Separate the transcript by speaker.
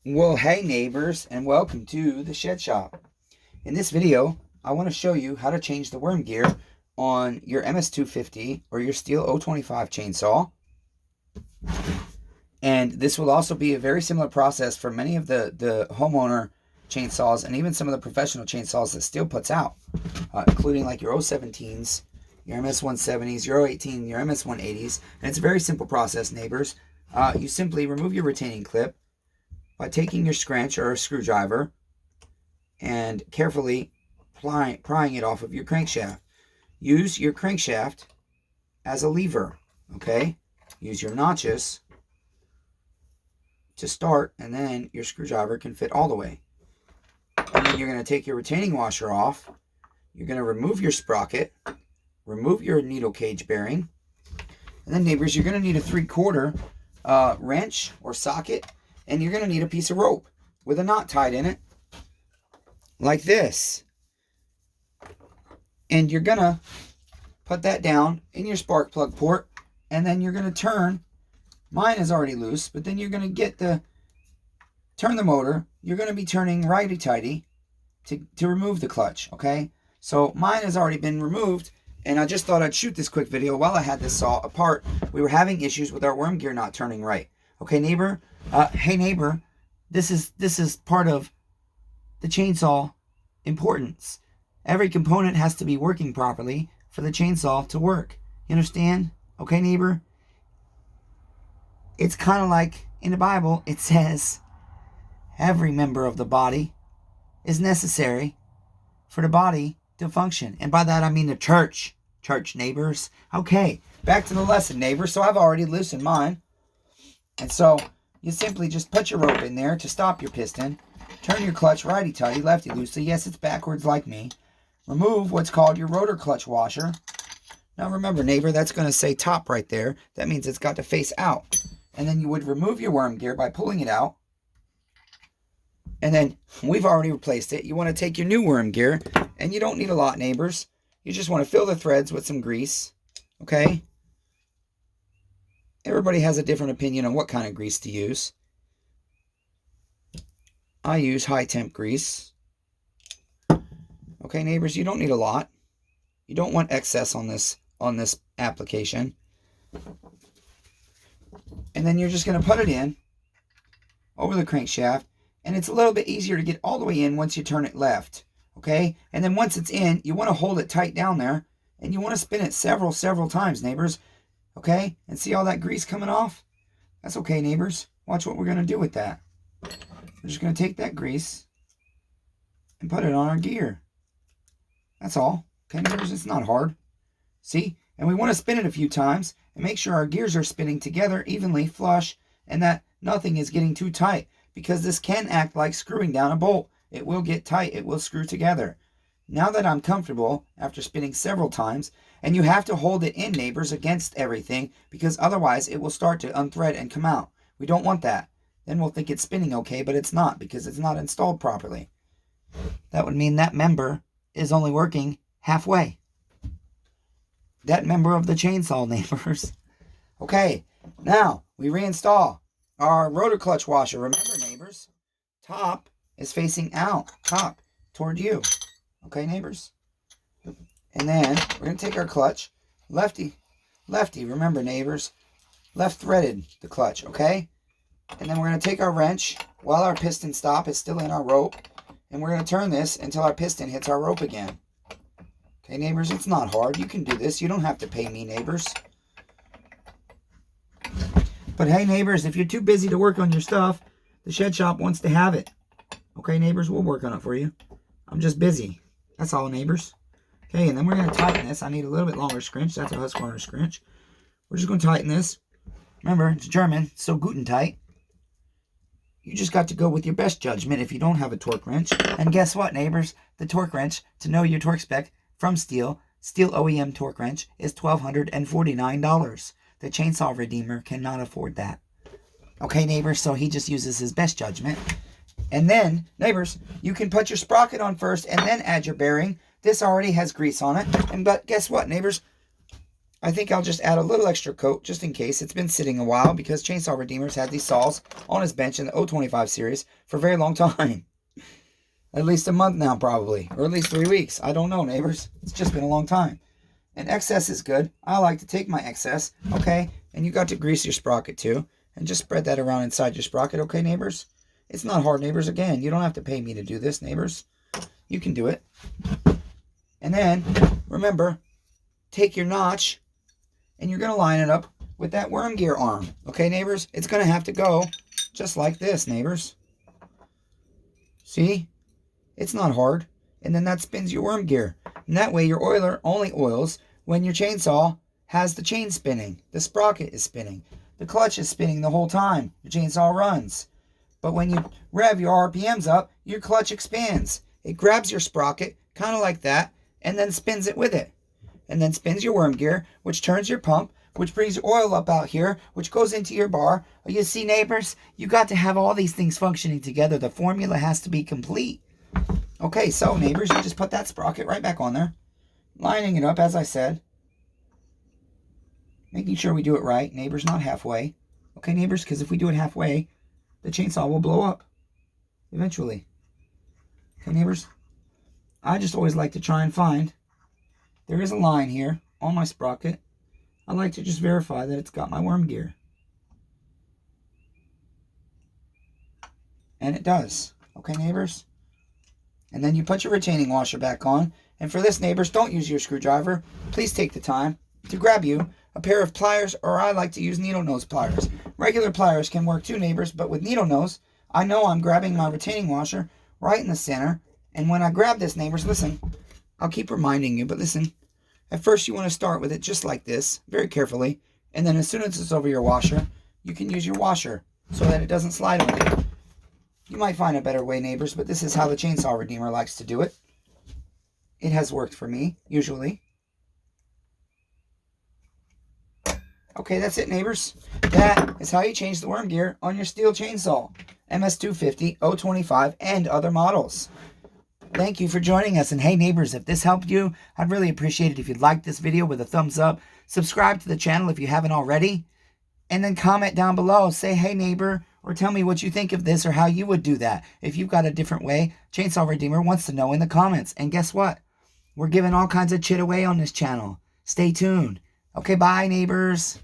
Speaker 1: Well, hey neighbors, and welcome to the Shed Shop. In this video, I want to show you how to change the worm gear on your MS250 or your STIHL 025 chainsaw. And this will also be a very similar process for many of the homeowner chainsaws and even some of the professional chainsaws that STIHL puts out, including like your 017s, your MS170s, your 018, your MS180s. And it's a very simple process, neighbors. You simply remove your retaining clip by taking your scrunch or a screwdriver and carefully prying it off of your crankshaft. Use your crankshaft as a lever, okay? Use your notches to start, and then your screwdriver can fit all the way. And then you're going to take your retaining washer off. You're going to remove your sprocket, remove your needle cage bearing, and then, neighbors, you're going to need a 3/4 wrench or socket. And you're going to need a piece of rope with a knot tied in it, like this. And you're going to put that down in your spark plug port, and then you're going to turn. Mine is already loose, but then you're going to turn the motor. You're going to be turning righty-tighty to remove the clutch, okay? So mine has already been removed, and I just thought I'd shoot this quick video while I had this saw apart. We were having issues with our worm gear not turning right. Okay, neighbor? Hey neighbor, this is part of the chainsaw importance. Every component has to be working properly for the chainsaw to work. You understand? Okay, neighbor? It's kind of like in the Bible, it says every member of the body is necessary for the body to function. And by that I mean the church. Church, neighbors. Okay, back to the lesson, neighbors. So I've already loosened mine. And so you simply just put your rope in there to stop your piston. Turn your clutch righty-tighty, lefty-loosely. Yes, it's backwards like me. Remove what's called your rotor clutch washer. Now remember, neighbor, that's going to say top right there. That means it's got to face out. And then you would remove your worm gear by pulling it out. And then we've already replaced it. You want to take your new worm gear. And you don't need a lot, neighbors. You just want to fill the threads with some grease. Okay? Everybody has a different opinion on what kind of grease to use. I use high temp grease. Okay, neighbors, you don't need a lot. You don't want excess on this application. And then you're just going to put it in over the crankshaft, and it's a little bit easier to get all the way in once you turn it left. Okay? And then once it's in, you want to hold it tight down there, and you want to spin it several times, neighbors. Okay? And see all that grease coming off? That's okay, neighbors. Watch what we're going to do with that. We're just going to take that grease and put it on our gear. That's all. Okay, neighbors? It's not hard. See? And we want to spin it a few times and make sure our gears are spinning together evenly, flush, and that nothing is getting too tight, because this can act like screwing down a bolt. It will get tight. It will screw together. Now that I'm comfortable, after spinning several times, and you have to hold it in, neighbors, against everything, because otherwise it will start to unthread and come out. We don't want that. Then we'll think it's spinning okay, but it's not, because it's not installed properly. That would mean that member is only working halfway. That member of the chainsaw, neighbors. Okay, now we reinstall our rotor clutch washer. Remember, neighbors, top is facing out, top toward you. Okay, neighbors? And then we're going to take our clutch, lefty, remember, neighbors, left threaded the clutch, okay? And then we're going to take our wrench while our piston stop is still in our rope, and we're going to turn this until our piston hits our rope again. Okay, neighbors, it's not hard. You can do this. You don't have to pay me, neighbors. But hey, neighbors, if you're too busy to work on your stuff, the Shed Shop wants to have it. Okay, neighbors, we'll work on it for you. I'm just busy. That's all, neighbors. Okay, and then we're going to tighten this. I need a little bit longer scrunch. That's a Husqvarna scrunch. We're just going to tighten this. Remember, it's German, so guten tight. You just got to go with your best judgment if you don't have a torque wrench. And guess what, neighbors? The torque wrench, to know your torque spec from STIHL OEM torque wrench, is $1,249. The Chainsaw Redeemer cannot afford that. Okay, neighbors, so he just uses his best judgment. And then, neighbors, you can put your sprocket on first and then add your bearing. This already has grease on it. But guess what, neighbors? I think I'll just add a little extra coat just in case. It's been sitting a while because Chainsaw Redeemer's had these saws on his bench in the 025 series for a very long time. At least a month now, probably. Or at least 3 weeks. I don't know, neighbors. It's just been a long time. And excess is good. I like to take my excess, okay? And you got to grease your sprocket too. And just spread that around inside your sprocket, okay, neighbors? It's not hard, neighbors. Again, you don't have to pay me to do this, neighbors. You can do it. And then, remember, take your notch and you're going to line it up with that worm gear arm. Okay, neighbors? It's going to have to go just like this, neighbors. See? It's not hard. And then that spins your worm gear. And that way your oiler only oils when your chainsaw has the chain spinning. The sprocket is spinning. The clutch is spinning the whole time your chainsaw runs. But when you rev your RPMs up, your clutch expands. It grabs your sprocket, kind of like that, and then spins it with it. And then spins your worm gear, which turns your pump, which brings your oil up out here, which goes into your bar. You see, neighbors, you got to have all these things functioning together. The formula has to be complete. Okay, so neighbors, you just put that sprocket right back on there. Lining it up, as I said. Making sure we do it right. Neighbors, not halfway. Okay, neighbors, because if we do it halfway, the chainsaw will blow up. Eventually. Okay, neighbors? I just always like to try and find. There is a line here on my sprocket. I like to just verify that it's got my worm gear. And it does. Okay, neighbors? And then you put your retaining washer back on. And for this, neighbors, don't use your screwdriver. Please take the time to grab you a pair of pliers, or I like to use needle nose pliers. Regular pliers can work too, neighbors, but with needle nose, I know I'm grabbing my retaining washer right in the center. And when I grab this, neighbors, listen, I'll keep reminding you, but listen, at first you want to start with it just like this, very carefully, and then as soon as it's over your washer, you can use your washer so that it doesn't slide on you. You might find a better way, neighbors, but this is how the Chainsaw Redeemer likes to do it. It has worked for me, usually. Okay, that's it, neighbors. That is how you change the worm gear on your STIHL chainsaw, MS250, 025, and other models. Thank you for joining us. And hey, neighbors, if this helped you, I'd really appreciate it if you'd like this video with a thumbs up. Subscribe to the channel if you haven't already. And then comment down below. Say, hey, neighbor, or tell me what you think of this or how you would do that. If you've got a different way, Chainsaw Redeemer wants to know in the comments. And guess what? We're giving all kinds of chit away on this channel. Stay tuned. Okay, bye, neighbors.